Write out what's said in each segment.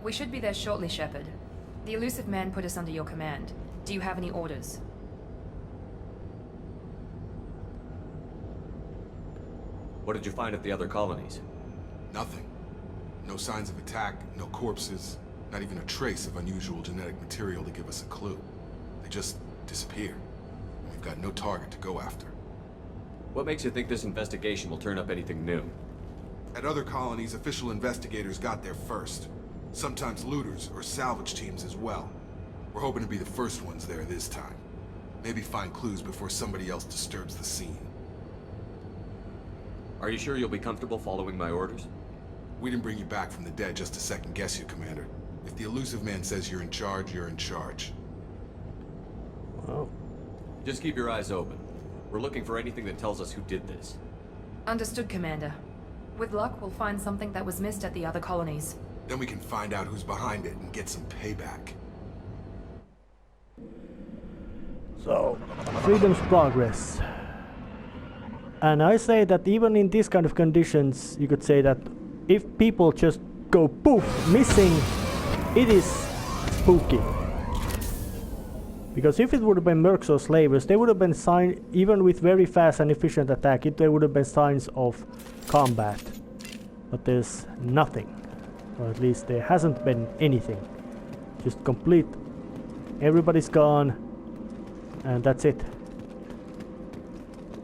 We should be there shortly, Shepard. The elusive man put us under your command. Do you have any orders? What did you find at the other colonies? Nothing. No signs of attack, no corpses, not even a trace of unusual genetic material to give us a clue. They just disappeared. We've got no target to go after. What makes you think this investigation will turn up anything new? At other colonies, official investigators got there first. Sometimes looters or salvage teams as well. We're hoping to be the first ones there this time. Maybe find clues before somebody else disturbs the scene. Are you sure you'll be comfortable following my orders? We didn't bring you back from the dead just to second guess you, Commander. If the elusive man says you're in charge, you're in charge. Well, just keep your eyes open. We're looking for anything that tells us who did this. Understood, Commander. With luck, we'll find something that was missed at the other colonies. Then we can find out who's behind it and get some payback. so, freedom's progress. And I say that even in these kind of conditions, you could say that if people just go poof, missing, it is spooky. Because if it would have been mercs or slavers, they would have been signs, even with very fast and efficient attack, there would have been signs of combat. But there's nothing. Or at least there hasn't been anything. Just complete. Everybody's gone. And that's it.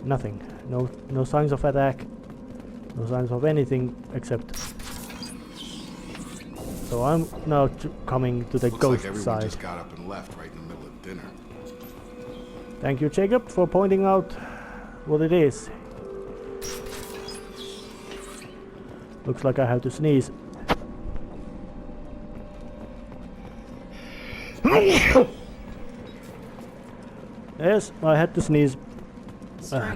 Nothing. No signs of attack. No signs of anything except. So I'm now coming to the Looks ghost like everyone side. just got up and left right in the middle of dinner. Thank you, Jacob, for pointing out what it is. Looks like I have to sneeze. Yes, I had to sneeze.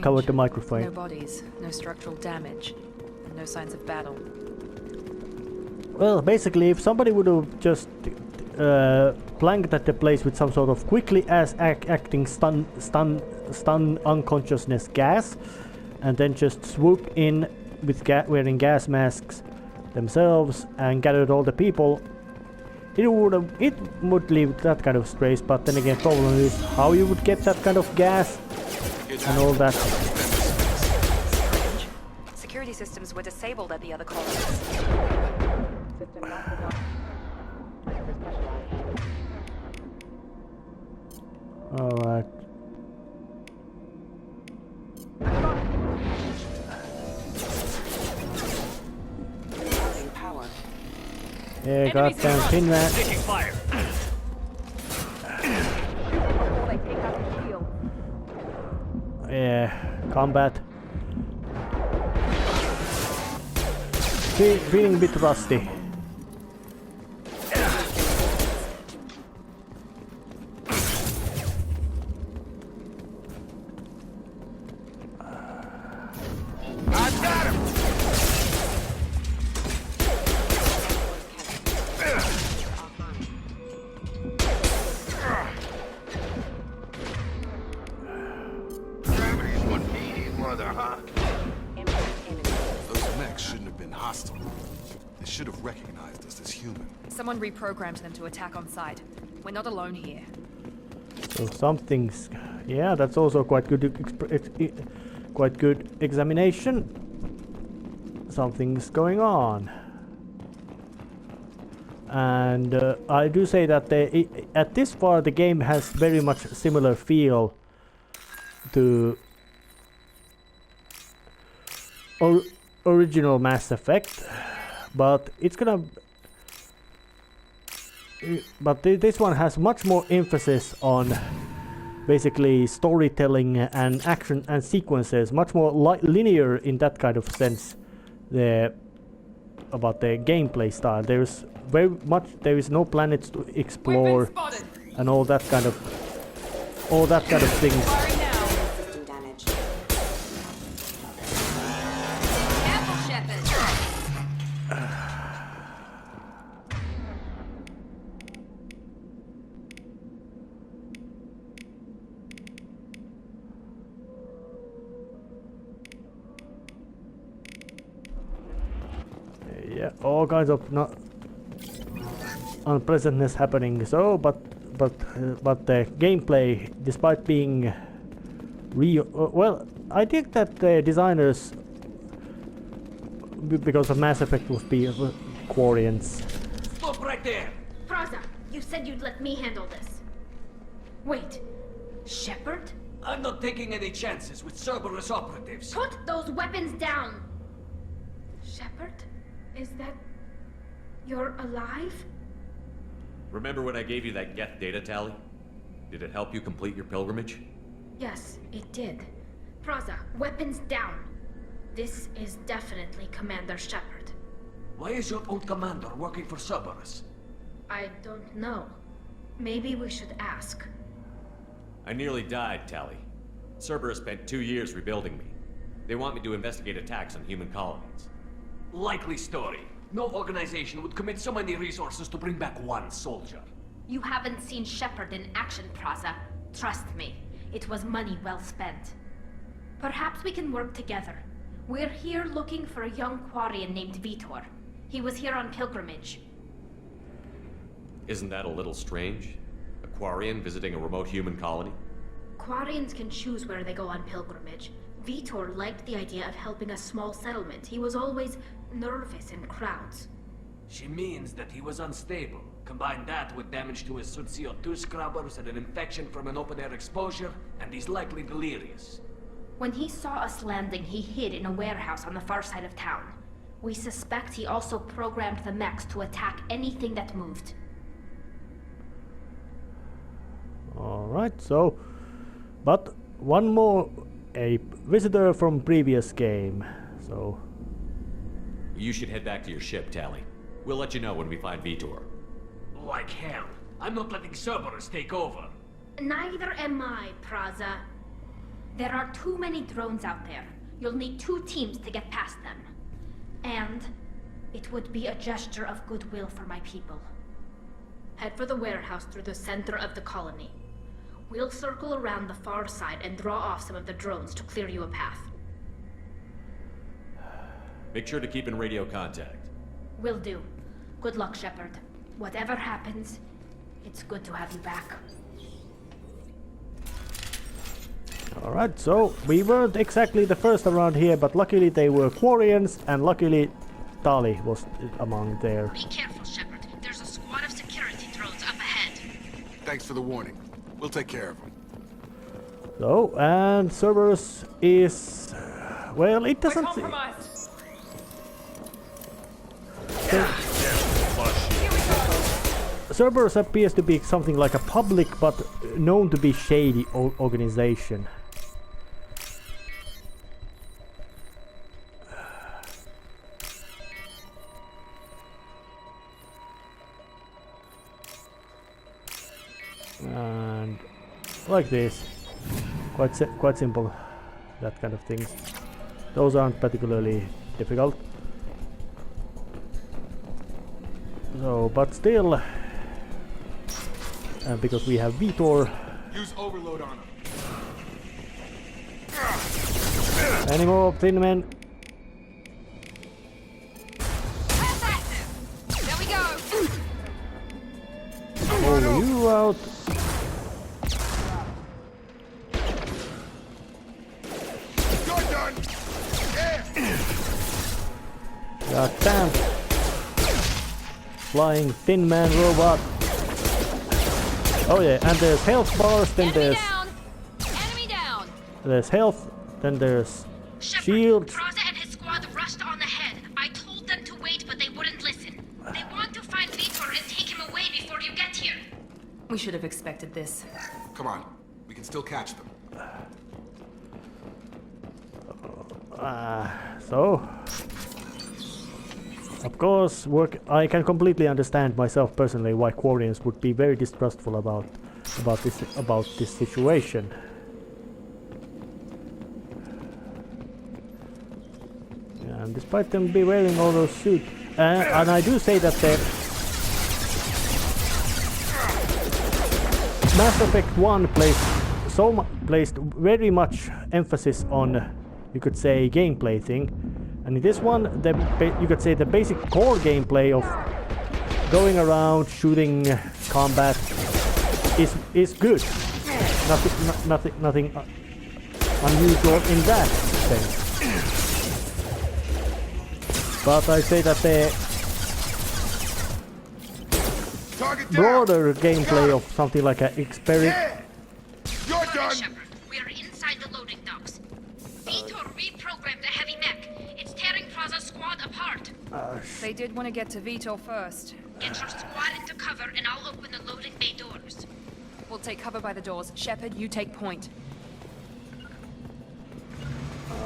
Covered the microphone. No bodies, no structural damage, and no signs of battle. Well, basically, if somebody would have just blanked at the place with some sort of quickly acting stun unconsciousness gas, and then just swooped in with wearing gas masks themselves and gathered all the people, it would leave that kind of trace. But then again, problem is how you would get that kind of gas and all that. Strange. Security systems were disabled at the other colonies. Alright. Yeah, goddamn Pitkän. Taking fire. Yeah, combat. Feeling a bit rusty. Someone reprogrammed them to attack on sight. We're not alone here. So something's, yeah, that's also quite good. Quite good examination. Something's going on, and I do say that at this far the game has very much similar feel to original Mass Effect, but it's gonna. But this one has much more emphasis on basically storytelling and action and sequences, much more linear in that kind of sense. About the gameplay style, there is no planets to explore and all that kind of things. Yeah, all kinds of unpleasantness happening. So, but the gameplay, despite being well, I think that the designers, because of Mass Effect, would be Quarians. Stop right there! Praza, you said you'd let me handle this. Wait, Shepard? I'm not taking any chances with Cerberus operatives. Put those weapons down! Shepard? Is that... you're alive? Remember when I gave you that Geth data tally? Did it help you complete your pilgrimage? Yes, it did. Praza, weapons down! This is definitely Commander Shepard. Why is your old commander working for Cerberus? I don't know. Maybe we should ask. I nearly died, Tally. Cerberus spent 2 years rebuilding me. They want me to investigate attacks on human colonies. Likely story. No organization would commit so many resources to bring back one soldier. You haven't seen Shepard in action, Praza. Trust me, it was money well spent. Perhaps we can work together. We're here looking for a young Quarian named Vitor. He was here on pilgrimage. Isn't that a little strange? A Quarian visiting a remote human colony? Quarians can choose where they go on pilgrimage. Vitor liked the idea of helping a small settlement. He was always nervous in crowds. She means that he was unstable. Combine that with damage to his CO2 scrubbers and an infection from an open-air exposure, and he's likely delirious. When he saw us landing, he hid in a warehouse on the far side of town. We suspect he also programmed the mechs to attack anything that moved. Alright, so... But one more... A visitor from previous game, so... You should head back to your ship, Tally. We'll let you know when we find Vitor. Like hell. I'm not letting Cerberus take over. Neither am I, Praza. There are too many drones out there. You'll need 2 teams to get past them. And it would be a gesture of goodwill for my people. Head for the warehouse through the center of the colony. We'll circle around the far side and draw off some of the drones to clear you a path. Make sure to keep in radio contact. Will do. Good luck, Shepard. Whatever happens, it's good to have you back. Alright, so we weren't exactly the first around here, but luckily they were Quarians, and luckily Tali was among there. Be careful, Shepard. There's a squad of security drones up ahead. Thanks for the warning. We'll take care of them. So, and Cerberus is... Well, it doesn't... Cerberus appears to be something like a public but known to be shady organization. And like this, quite simple, that kind of things. Those aren't particularly difficult. So, but still, because we have Vitor. Use overload on him. Any more thin men? There we go. Pull you out. You're done. Yeah. God damn. Flying thin man robot. Oh yeah, and there's health bars, then Enemy down. Enemy down. there's health, then there's Shepard, shields. Praza and his squad rushed on ahead. I told them to wait, but they wouldn't listen. They want to find Vitor and take him away before you get here. We should have expected this. Come on. We can still catch them. So, of course, I can completely understand myself personally why Quarians would be very distrustful about this situation. And despite them be wearing all those suits, and I do say that the Mass Effect 1 placed very much emphasis on, you could say, gameplay thing. And in this one, you could say the basic core gameplay going around shooting combat is good. Nothing unusual in that sense. But I say that the broader gameplay of something like an experiment. You're done! Shepard, we are inside the loading docks. Vitor reprogrammed the heavy mech. It's tearing Praza's squad apart. They did want to get to Vitor first. Get your squad into cover and I'll open the loading bay doors. We'll take cover by the doors. Shepard, you take point.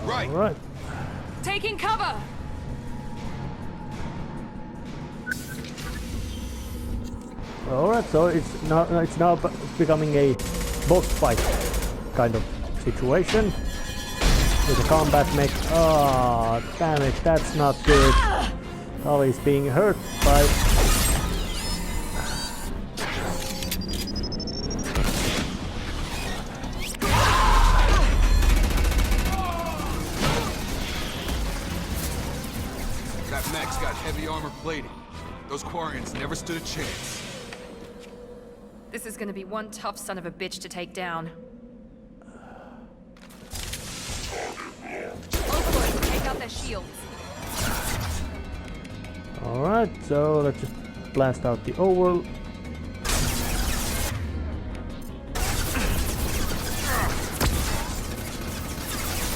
Right! Alright. Taking cover! Alright, so it's now becoming a boss fight kind of situation. With a combat mech. Ah, damn it, that's not good. Tali's being hurt by... That mech's got heavy armor plating. Those Quarians never stood a chance. This is gonna be one tough son of a bitch to take down. Overlord, take out their shields. Alright, so let's just blast out the Overlord.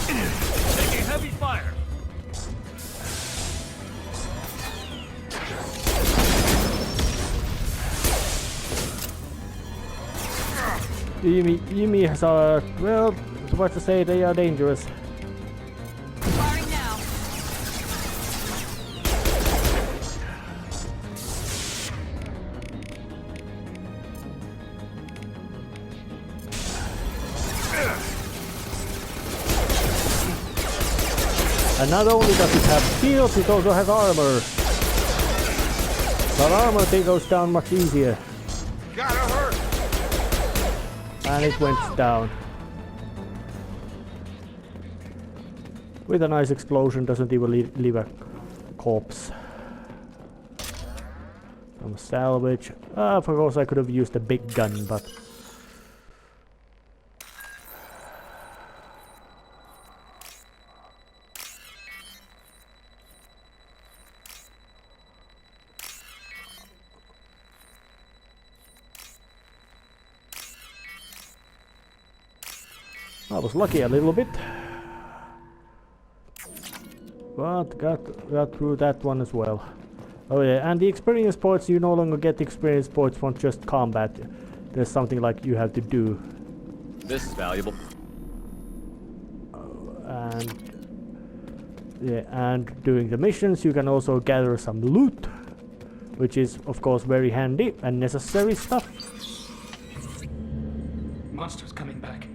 Taking heavy fire. Ilmi has well, what to say, they are dangerous. Firing now. And not only does it have shields, it also has armor. But armor thing goes down much easier. Gotta hurt! And it went down. With a nice explosion, doesn't even leave a corpse. Some salvage. Of course I could have used a big gun, but... I was lucky a little bit. But got through that one as well. Oh yeah, and the experience points, you no longer get experience points from just combat. There's something like you have to do. This is valuable. And yeah, and doing the missions you can also gather some loot, which is of course very handy and necessary stuff. Monsters coming back.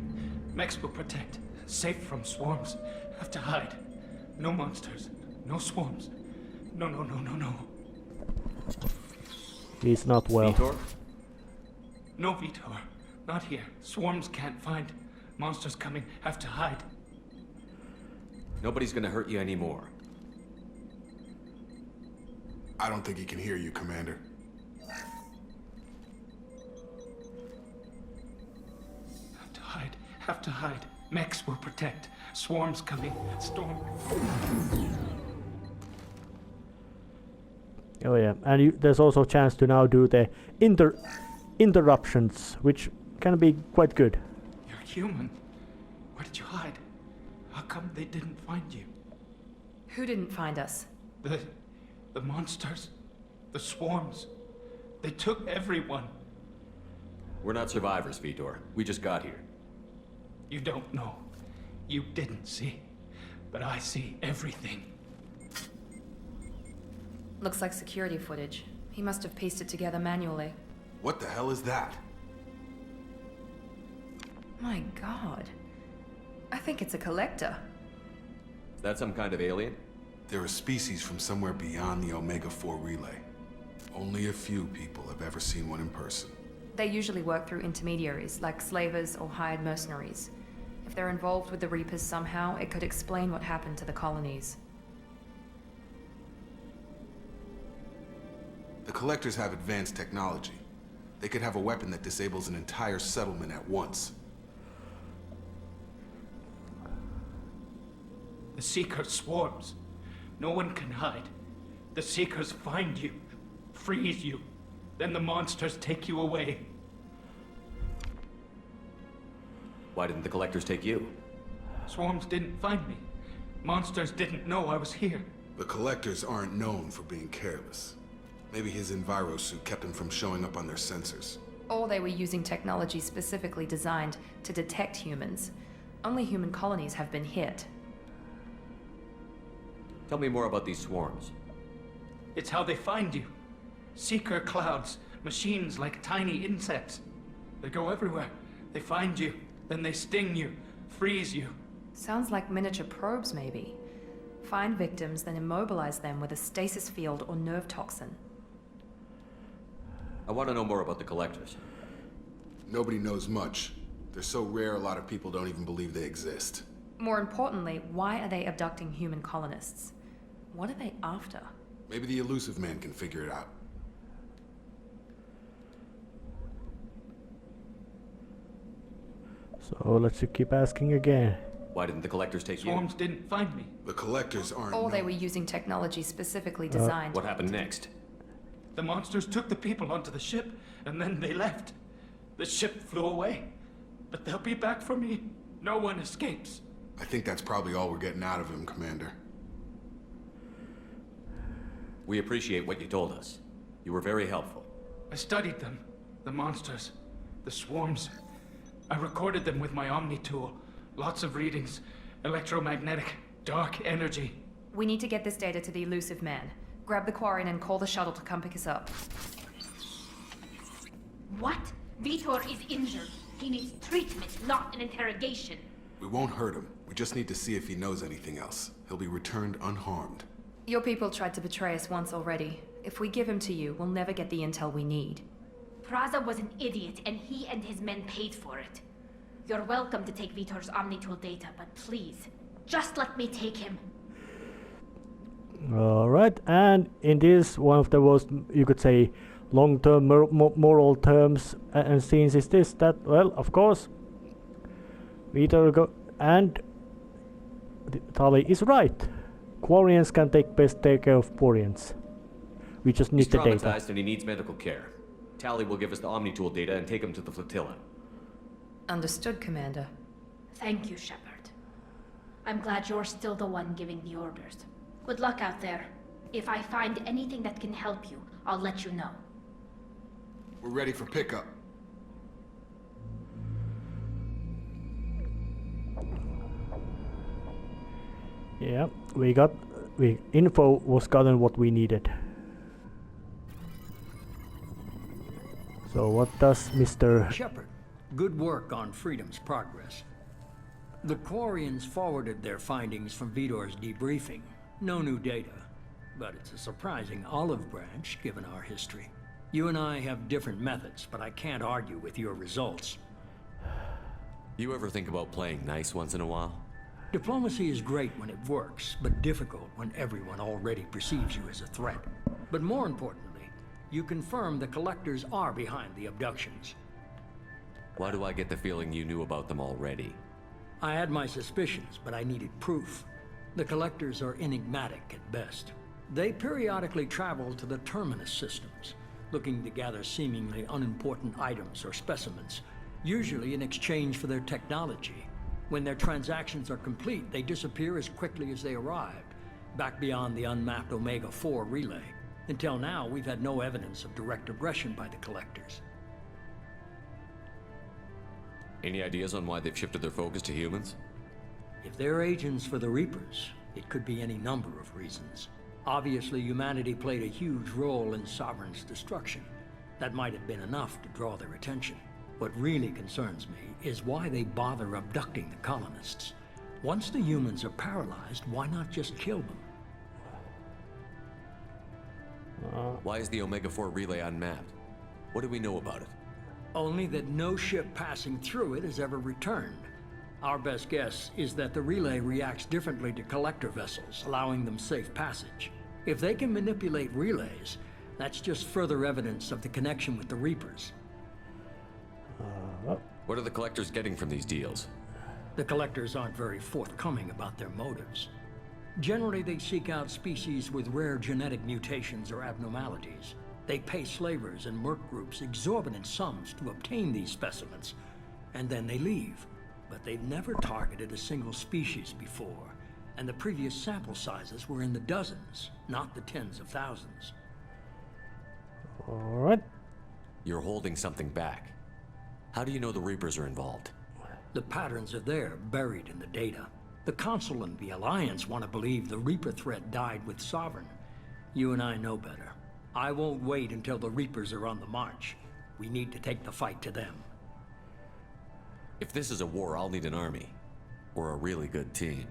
Mechs will protect. Safe from swarms. Have to hide. No monsters. No swarms. No. He's not well. Vitor? No, Vitor. Not here. Swarms can't find. Monsters coming. Have to hide. Nobody's gonna hurt you anymore. I don't think he can hear you, Commander. Have to hide. Have to hide. Mechs will protect. Swarms coming. Storm. Oh yeah, and there's also a chance to now do the interruptions, which can be quite good. You're human. Where did you hide? How come they didn't find you? Who didn't find us? The monsters. The swarms. They took everyone. We're not survivors, Vitor. We just got here. You don't know. You didn't see. But I see everything. Looks like security footage. He must have pieced it together manually. What the hell is that? My god. I think it's a collector. Is that some kind of alien? They're a species from somewhere beyond the Omega-4 relay. Only a few people have ever seen one in person. They usually work through intermediaries, like slavers or hired mercenaries. If they're involved with the Reapers somehow, it could explain what happened to the colonies. The Collectors have advanced technology. They could have a weapon that disables an entire settlement at once. The Seeker swarms. No one can hide. The Seekers find you, freeze you, then the monsters take you away. Why didn't the Collectors take you? Swarms didn't find me. Monsters didn't know I was here. The Collectors aren't known for being careless. Maybe his enviro suit kept him from showing up on their sensors. Or they were using technology specifically designed to detect humans. Only human colonies have been hit. Tell me more about these swarms. It's how they find you. Seeker clouds, machines like tiny insects. They go everywhere. They find you, then they sting you, freeze you. Sounds like miniature probes, maybe. Find victims, then immobilize them with a stasis field or nerve toxin. I want to know more about the Collectors. Nobody knows much. They're so rare a lot of people don't even believe they exist. More importantly, why are they abducting human colonists? What are they after? Maybe the elusive man can figure it out. So let's keep asking again. Why didn't the Collectors take you? Swarms didn't find me. The Collectors aren't Or they known. were using technology specifically designed. What happened next? The monsters took the people onto the ship, and then they left. The ship flew away. But they'll be back for me. No one escapes. I think that's probably all we're getting out of him, Commander. We appreciate what you told us. You were very helpful. I studied them. The monsters. The swarms. I recorded them with my Omni tool. Lots of readings. Electromagnetic. Dark energy. We need to get this data to the elusive man. Grab the Quarian and call the shuttle to come pick us up. What? Vitor is injured. He needs treatment, not an interrogation. We won't hurt him. We just need to see if he knows anything else. He'll be returned unharmed. Your people tried to betray us once already. If we give him to you, we'll never get the intel we need. Praza was an idiot, and he and his men paid for it. You're welcome to take Vitor's Omnitool data, but please, just let me take him. Alright, and in this, one of the most, you could say, long-term moral terms and scenes is this, that, well, of course, Vitor and Tali is right. Quarians can best take care of Quarians. We just need He's the data. traumatized and he needs medical care. Tali will give us the Omnitool data and take him to the flotilla. Understood, Commander. Thank you, Shepard. I'm glad you're still the one giving the orders. Good luck out there. If I find anything that can help you, I'll let you know. We're ready for pickup. Yeah, info was gotten what we needed. So what does Mr. Shepard, good work on Freedom's progress. The Quarians forwarded their findings from Vitor's debriefing. No new data, but it's a surprising olive branch given our history. You and I have different methods, but I can't argue with your results. You ever think about playing nice once in a while? Diplomacy is great when it works, but difficult when everyone already perceives you as a threat. But more importantly, you confirm the Collectors are behind the abductions. Why do I get the feeling you knew about them already? I had my suspicions, but I needed proof. The Collectors are enigmatic at best. They periodically travel to the Terminus systems, looking to gather seemingly unimportant items or specimens, usually in exchange for their technology. When their transactions are complete, they disappear as quickly as they arrived, back beyond the unmapped Omega-4 relay. Until now, we've had no evidence of direct aggression by the Collectors. Any ideas on why they've shifted their focus to humans? If they're agents for the Reapers, it could be any number of reasons. Obviously, humanity played a huge role in Sovereign's destruction. That might have been enough to draw their attention. What really concerns me is why they bother abducting the colonists. Once the humans are paralyzed, why not just kill them? Why is the Omega-4 relay unmapped? What do we know about it? Only that no ship passing through it has ever returned. Our best guess is that the relay reacts differently to collector vessels, allowing them safe passage. If they can manipulate relays, That's just further evidence of the connection with the Reapers. What are the collectors getting from these deals? The collectors aren't very forthcoming about their motives. Generally, they seek out species with rare genetic mutations or abnormalities. They pay slavers and merc groups exorbitant sums to obtain these specimens, and then they leave. But they've never targeted a single species before, and the previous sample sizes were in the dozens, not the tens of thousands. Alright. You're holding something back. How do you know the Reapers are involved? The patterns are there, buried in the data. The Council and the Alliance want to believe the Reaper threat died with Sovereign. You and I know better. I won't wait until the Reapers are on the march. We need to take the fight to them. If this is a war, I'll need an army. Or a really good team.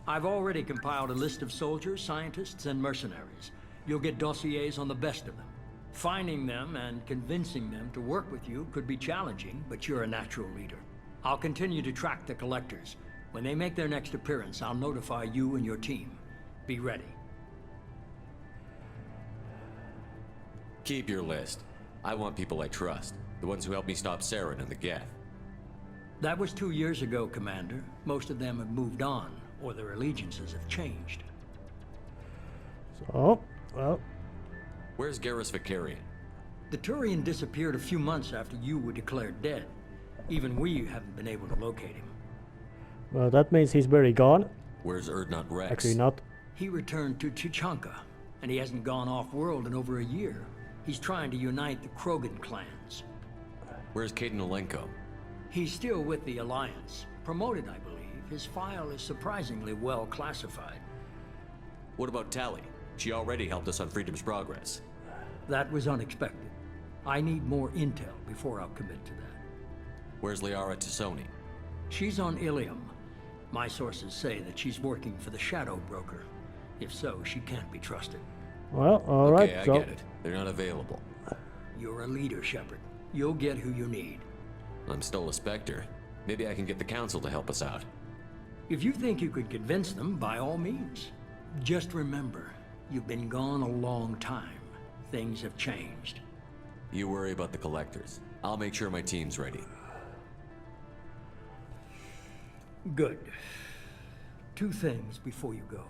I've already compiled a list of soldiers, scientists, and mercenaries. You'll get dossiers on the best of them. Finding them and convincing them to work with you could be challenging, but you're a natural leader. I'll continue to track the collectors. When they make their next appearance, I'll notify you and your team. Be ready. Keep your list. I want people I trust. The ones who helped me stop Saren and the Geth. That was 2 years ago, Commander. Most of them have moved on, or their allegiances have changed. So, well... Where's Garrus Vicarian? The Turian disappeared a few months after you were declared dead. Even we haven't been able to locate him. Well, that means he's very gone. Where's Erdnot Rex? Actually not. He returned to Chichanka, and he hasn't gone off-world in over a year. He's trying to unite the Krogan clans. Where's Caden Olenko? He's still with the Alliance. Promoted, I believe. His file is surprisingly well classified. What about Tali? She already helped us on Freedom's Progress. That was unexpected. I need more intel before I'll commit to that. Where's Liara Tassoni? She's on Ilium. My sources say that she's working for the Shadow Broker. If so, she can't be trusted. Well, alright, okay, I so... get it. They're not available. You're a leader, Shepard. You'll get who you need. I'm still a Spectre. Maybe I can get the Council to help us out. If you think you could convince them, by all means. Just remember, you've been gone a long time. Things have changed. You worry about the Collectors. I'll make sure my team's ready. Good. 2 things before you go.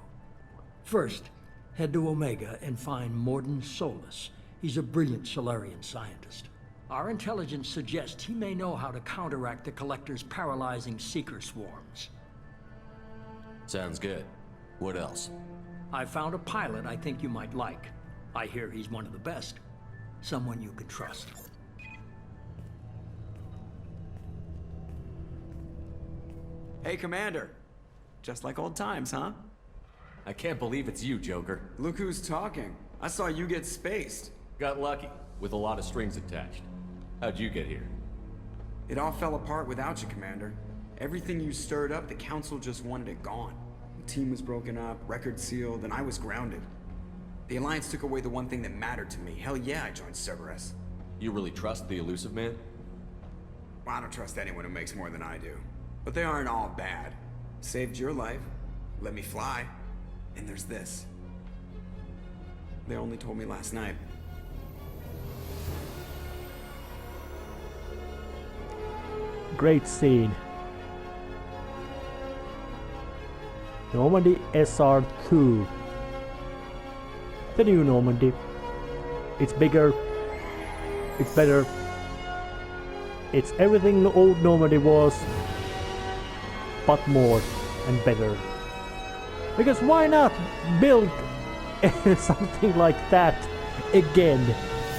First, head to Omega and find Morden Solus. He's a brilliant Solarian scientist. Our intelligence suggests he may know how to counteract the Collector's paralyzing Seeker swarms. Sounds good. What else? I found a pilot I think you might like. I hear he's one of the best. Someone you can trust. Hey, Commander. Just like old times, huh? I can't believe it's you, Joker. Look who's talking. I saw you get spaced. Got lucky, with a lot of strings attached. How'd you get here? It all fell apart without you, Commander. Everything you stirred up, the Council just wanted it gone. The team was broken up, record sealed, and I was grounded. The Alliance took away the one thing that mattered to me. Hell yeah, I joined Cerberus. You really trust the Elusive Man? Well, I don't trust anyone who makes more than I do. But they aren't all bad. Saved your life, let me fly, and there's this. They only told me last night. Great scene. Normandy SR2. The new Normandy. It's bigger. It's better. It's everything the old Normandy was, but more and better. Because why not build something like that again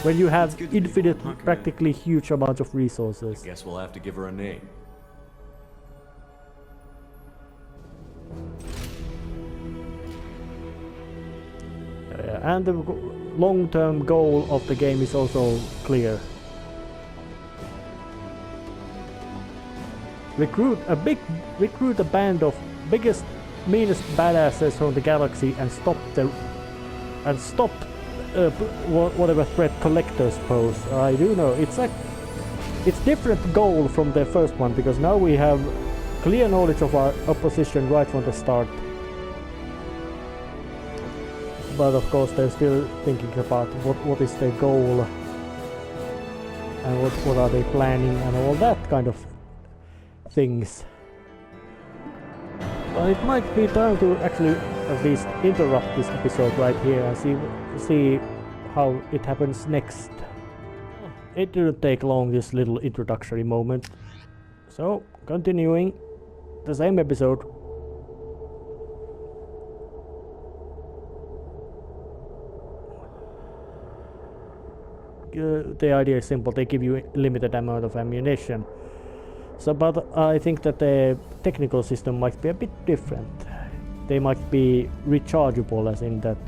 when you have infinite, practically huge amounts of resources? Guess we'll have to give her a name. And the long-term goal of the game is also clear. Recruit a band of biggest, meanest badasses from the galaxy and stop whatever threat collectors pose. I do know it's different goal from the first one, because now we have clear knowledge of our opposition right from the start. but of course they're still thinking about what is their goal and what are they planning and all that kind of things. But it might be time to actually at least interrupt this episode right here and see how it happens next. It didn't take long, this little introductory moment. So, continuing the same episode. The idea is simple, they give you a limited amount of ammunition. So, but I think that the technical system might be a bit different. They might be rechargeable, as in that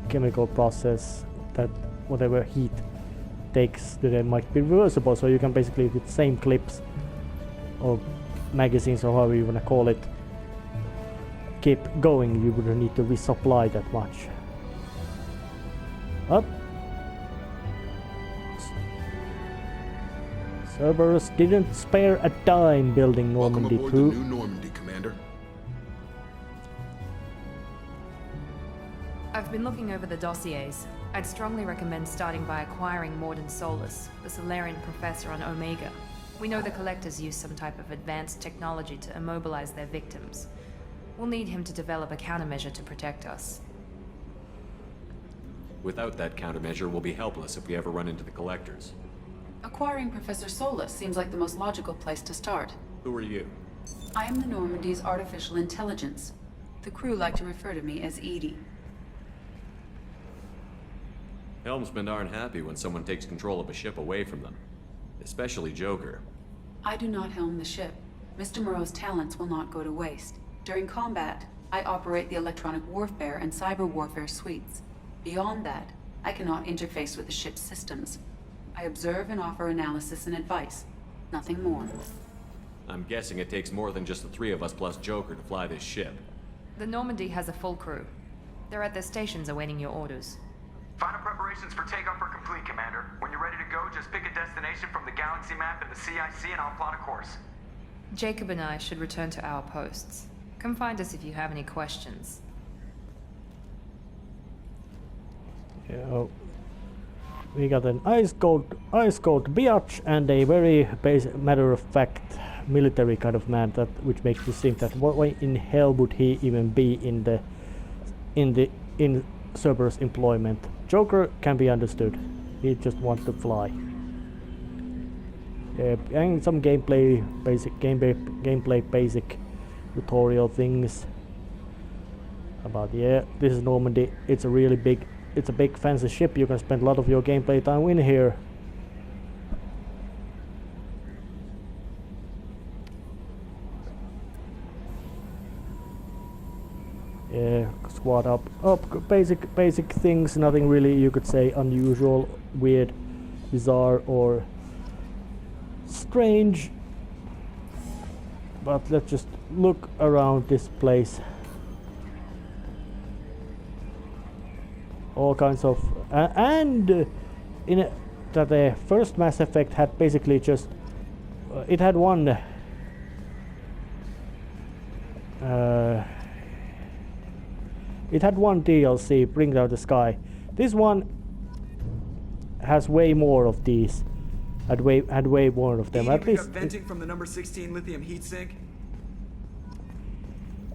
chemical process, that whatever heat takes, they might be reversible, so you can basically, with same clips or magazines or however you want to call it, keep going. You wouldn't need to resupply that much. Up. Cerberus didn't spare a dime building Normandy Welcome aboard crew. the new Normandy, Commander. I've been looking over the dossiers. I'd strongly recommend starting by acquiring Morden Solus, the Solarian professor on Omega. We know the Collectors use some type of advanced technology to immobilize their victims. We'll need him to develop a countermeasure to protect us. Without that countermeasure, we'll be helpless if we ever run into the Collectors. Acquiring Professor Solus seems like the most logical place to start. Who are you? I am the Normandy's artificial intelligence. The crew like to refer to me as Edie. Helmsmen aren't happy when someone takes control of a ship away from them. Especially Joker. I do not helm the ship. Mr. Moreau's talents will not go to waste. During combat, I operate the electronic warfare and cyber warfare suites. Beyond that, I cannot interface with the ship's systems. I observe and offer analysis and advice. Nothing more. I'm guessing it takes more than just the three of us plus Joker to fly this ship. The Normandy has a full crew. They're at their stations awaiting your orders. Final preparations for takeoff are complete, Commander. When you're ready to go, just pick a destination from the galaxy map in the CIC and I'll plot a course. Jacob and I should return to our posts. Come find us if you have any questions. Yeah, we got an ice cold biatch and a very matter-of-fact military kind of man, that which makes me think that why in hell would he even be in Cerberus employment? Joker can be understood. He just wants to fly. And some gameplay basic tutorial things about this is Normandy. It's a big fancy ship. You can spend a lot of your gameplay time in here. Yeah, squad up, basic things, nothing really you could say unusual, weird, bizarre or strange. But let's just look around this place. All kinds of that the first Mass Effect had basically just it had one DLC, Bring Down the Sky. This one has way more of these. Had way more of them. At least venting from the number 16 lithium heatsink.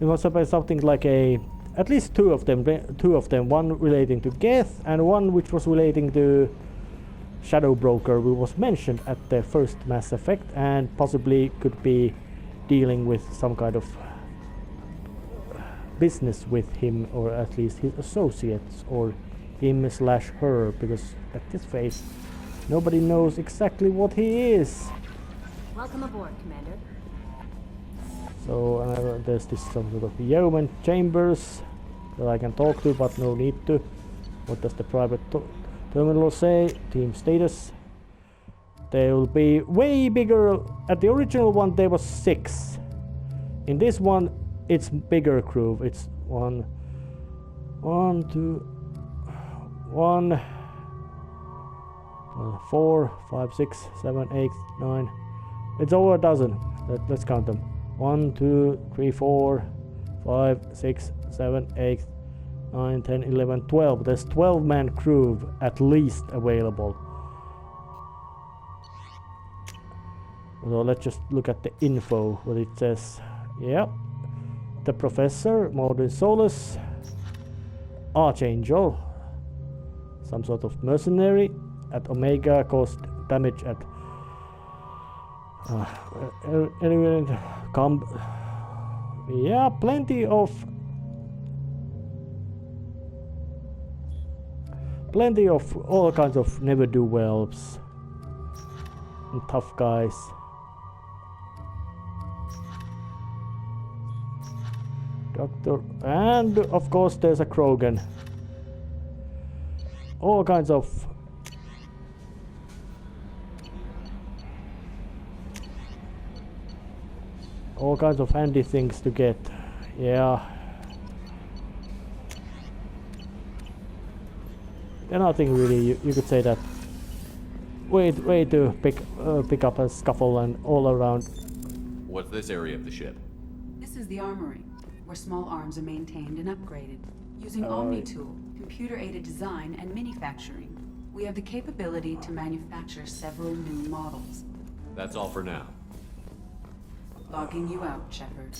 It was about something like at least two of them, one relating to Geth and one which was relating to Shadow Broker, who was mentioned at the first Mass Effect and possibly could be dealing with some kind of business with him, or at least his associates, or him/her, because at this phase nobody knows exactly what he is. Welcome aboard, Commander. So there's this some sort of yeoman chambers that I can talk to, but no need to. What does the private terminal say? Team status. They will be way bigger. At the original one there was 6. In this one it's bigger crew. It's 1, 2, 1, 4, 5, 6, 7, 8, 9. It's over a dozen. Let's count them. 1, 2, 3, 4, 5, 6, 7, 8, 9, 10, 11, 12. There's 12-man crew at least available. So let's just look at the info, what it says. Yep. The Professor, Modern Solus, Archangel, some sort of mercenary at Omega, caused damage at yeah, plenty of all kinds of never-do-wells and tough guys. Doctor, and of course there's a Krogan. All kinds of handy things to get. Yeah. And nothing really. You could say that. Way to pick up a scuffle and all around. What's this area of the ship? This is the armory, where small arms are maintained and upgraded. Using Omni-Tool, computer-aided design and manufacturing, we have the capability to manufacture several new models. That's all for now. Logging you out, Shepard.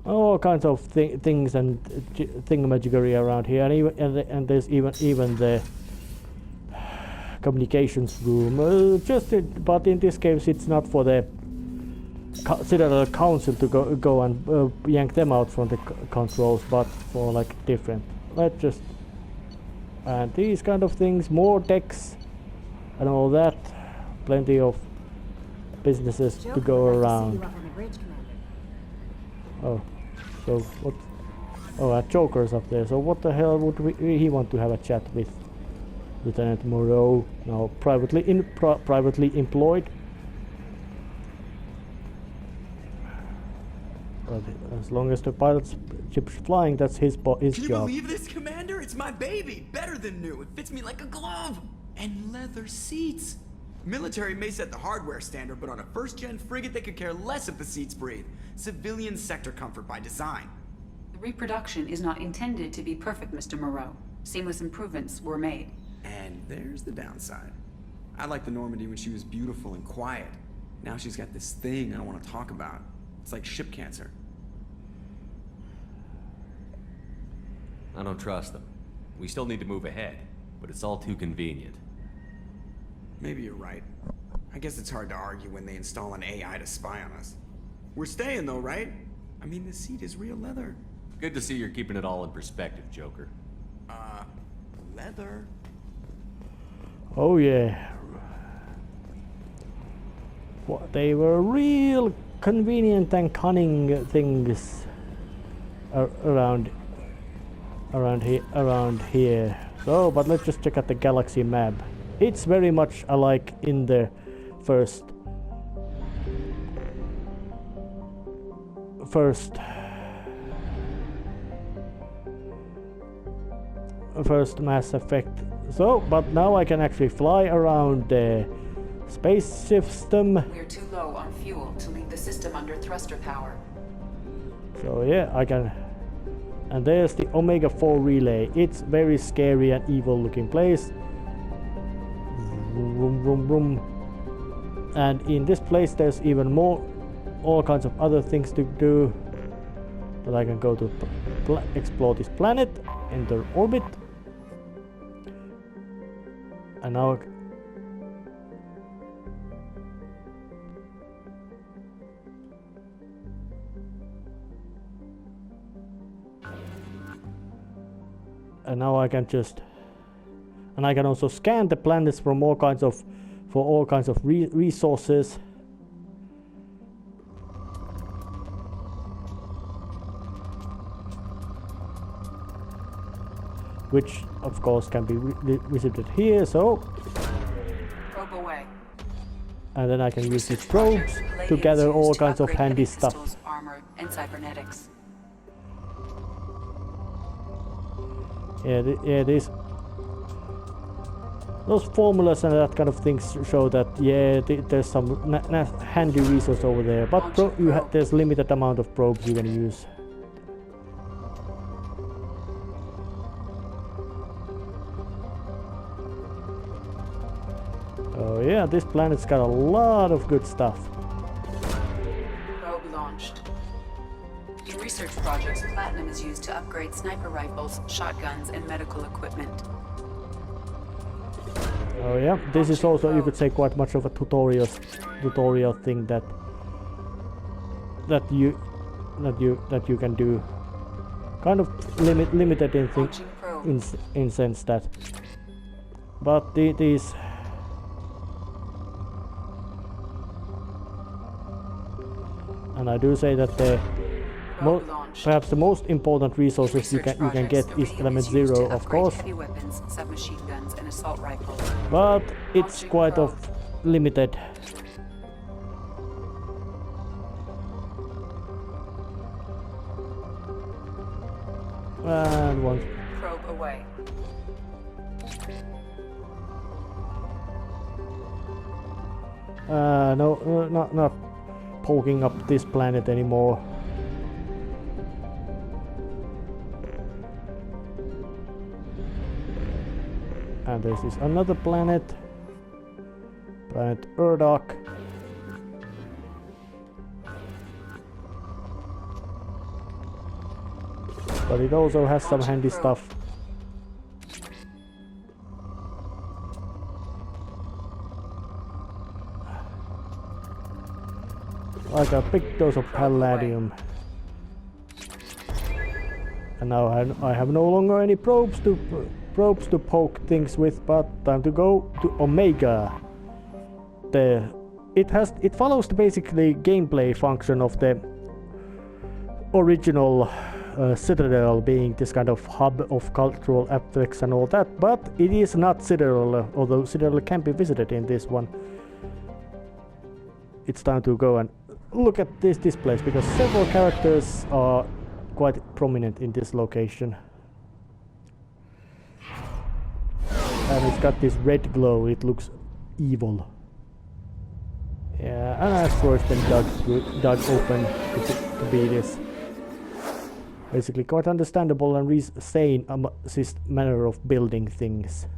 All kinds of things and thingamajiggery around here, and there's even the communications room. But in this case, it's not for the Citadel Council to go and yank them out from the controls, but for like different. Let's just and these kind of things, more decks and all that. Plenty of businesses to go around. Oh, so what? Oh, a Joker's up there. So what the hell would he want to have a chat with Lieutenant Moreau? Now privately employed. But as long as the pilot's ship's flying, that's his job. Can you believe this, Commander? It's my baby. Better than new. It fits me like a glove. And leather seats. Military may set the hardware standard, but on a first-gen frigate, they could care less if the seats breathe. Civilian sector comfort by design. The reproduction is not intended to be perfect, Mr. Moreau. Seamless improvements were made. And there's the downside. I liked the Normandy when she was beautiful and quiet. Now she's got this thing I don't want to talk about. It's like ship cancer. I don't trust them. We still need to move ahead, but it's all too convenient. Maybe you're right. I guess it's hard to argue when they install an AI to spy on us. We're staying though, right? I mean, the seat is real leather. Good to see you're keeping it all in perspective, Joker. Leather? Oh yeah. What, they were real convenient and cunning things around here. So, but let's just check out the galaxy map. It's very much alike in the first Mass Effect. So, but now I can actually fly around the space system. We're too low on fuel to leave the system under thruster power. So yeah, I can. And there's the Omega 4 relay. It's very scary and evil looking place. Vroom, vroom, vroom. And in this place there's even more, all kinds of other things to do. But I can go to explore this planet, enter orbit. And now I can just, and I can also scan the planets from all kinds of, resources. Which of course can be visited here, so Probe away. And then I can use these probes to gather all kinds of handy stuff. Pistols, armor, and cybernetics. Yeah, those formulas and that kind of things show that there's some handy resource over there, but there's limited amount of probes you can use. Oh yeah, this planet's got a lot of good stuff. Probe launched. In research projects, platinum is used to upgrade sniper rifles, shotguns, and medical equipment. Oh yeah, this is also, you could say, quite much of a tutorial thing that you can do. Kind of limited in sense that, but these. And I do say that the perhaps the most important resources you can get is element 0, of course. Weapons, submachine guns, and assault rifles. But it's quite of limited. And one. Probe away. No, not poking up this planet anymore. And this is another planet. Planet Urdok. But it also has some handy stuff. Like a big dose of palladium. And now I have no longer any probes to poke things with, but time to go to Omega. It follows the basically gameplay function of the original Citadel, being this kind of hub of cultural aspects and all that, but it is not Citadel, although Citadel can be visited in this one. It's time to go and look at this place, because several characters are quite prominent in this location. And it's got this red glow, it looks evil. Yeah, and asteroid's been dug open to be this. Basically quite understandable and sane this manner of building things.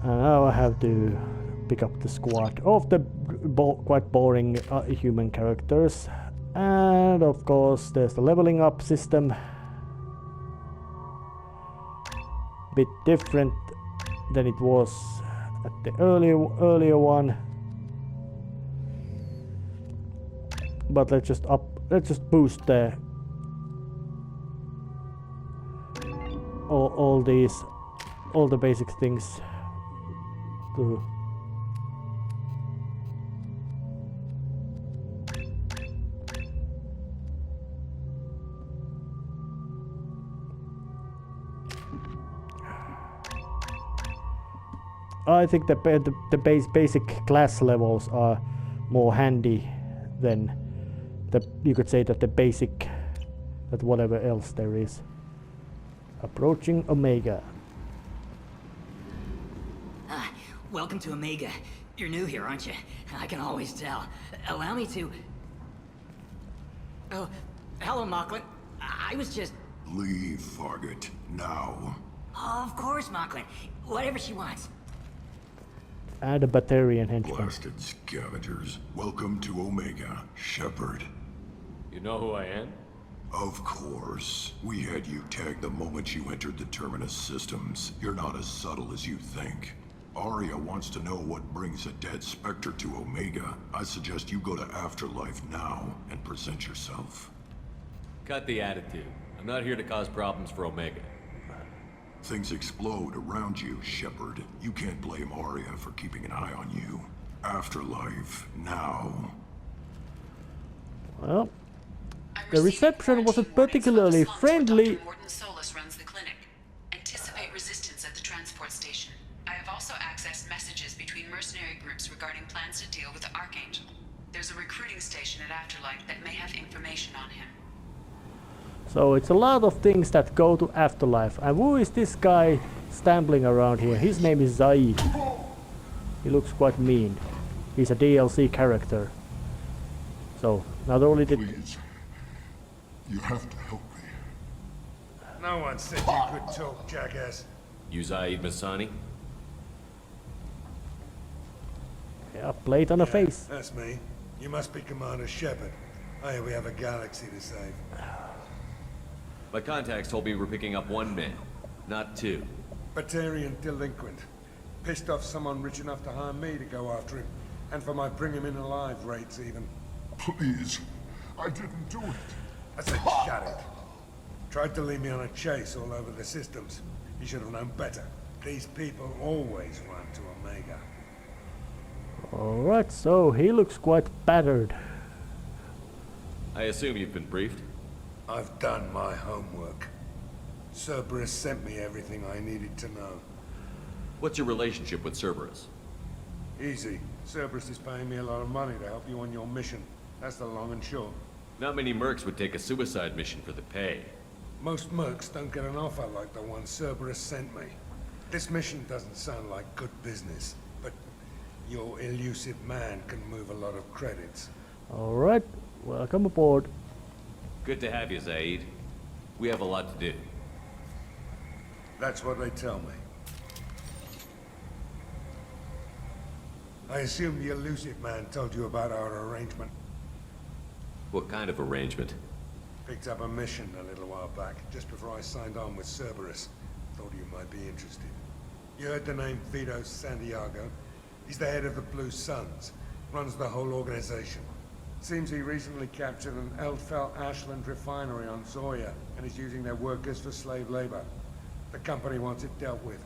And now I have to pick up the squad of the quite boring human characters. And of course there's the leveling up system. Bit different than it was at the earlier one. But let's just boost the all the basic things. I think the basic class levels are more handy than you could say that the basic, that whatever else there is. Approaching Omega. Welcome to Omega. You're new here, aren't you? I can always tell. Allow me to... Oh, hello, Mocklin. I was just... Leave, Fargate, now. Oh, of course, Mocklin. Whatever she wants. And a Batarian henchman. Blasted scavengers. Welcome to Omega, Shepard. You know who I am? Of course. We had you tagged the moment you entered the Terminus systems. You're not as subtle as you think. Aria wants to know what brings a dead Spectre to Omega. I suggest you go to Afterlife now and present yourself. Cut the attitude. I'm not here to cause problems for Omega. Things explode around you, Shepard. You can't blame Aria for keeping an eye on you. Afterlife, now. Well, the reception wasn't particularly friendly. Runs the clinic. Anticipate resistance at the transport station. I have also accessed messages between mercenary groups regarding plans to deal with the Archangel. There's a recruiting station at Afterlife that may have information on him. So it's a lot of things that go to Afterlife. And who is this guy stumbling around here? His name is Zaid. He looks quite mean. He's a DLC character. So not only did Please. You have to help me. No one said you could talk, jackass. You Zaid Masani? yeah, plate on the face. That's me. You must be Commander Shepard. Oh yeah, we have a galaxy to save. My contacts told me we're picking up 1 man, not 2. Batarian delinquent. Pissed off someone rich enough to hire me to go after him. And for my bring him in alive rates even. Please. I didn't do it. I said shut it. Tried to lead me on a chase all over the systems. You should have known better. These people always run to Omega. Alright, so he looks quite battered. I assume you've been briefed? I've done my homework. Cerberus sent me everything I needed to know. What's your relationship with Cerberus? Easy. Cerberus is paying me a lot of money to help you on your mission. That's the long and short. Not many mercs would take a suicide mission for the pay. Most mercs don't get an offer like the one Cerberus sent me. This mission doesn't sound like good business, but your elusive man can move a lot of credits. Alright, welcome aboard. Good to have you, Zaid. We have a lot to do. That's what they tell me. I assume the elusive man told you about our arrangement. What kind of arrangement? Picked up a mission a little while back, just before I signed on with Cerberus. Thought you might be interested. You heard the name Vito Santiago? He's the head of the Blue Suns. Runs the whole organization. Seems he recently captured an Eldfell Ashland refinery on Zoya, and is using their workers for slave labor. The company wants it dealt with.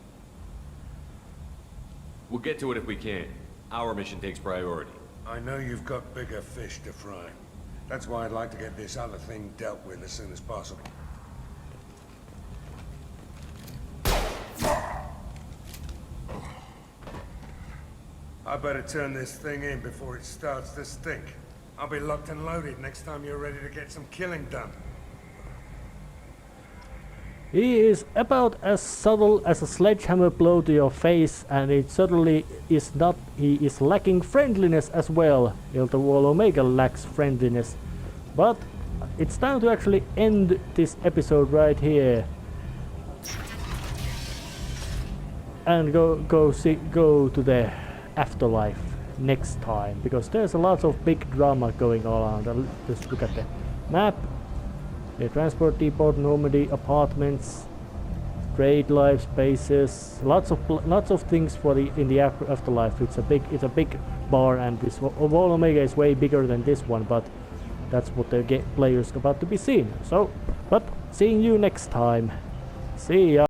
We'll get to it if we can. Our mission takes priority. I know you've got bigger fish to fry. That's why I'd like to get this other thing dealt with as soon as possible. I better turn this thing in before it starts to stink. I'll be locked and loaded next time you're ready to get some killing done. He is about as subtle as a sledgehammer blow to your face, and it certainly is not. He is lacking friendliness as well. While Omega lacks friendliness. But it's time to actually end this episode right here. And go to the afterlife next time, because there's a lot of big drama going on. Just look at the map. The transport depot, Normandy, apartments, trade life spaces, lots of things for in the afterlife. It's a big bar, and this Wall Omega is way bigger than this one, but that's what the players about to be seen. So, but seeing you next time. See ya.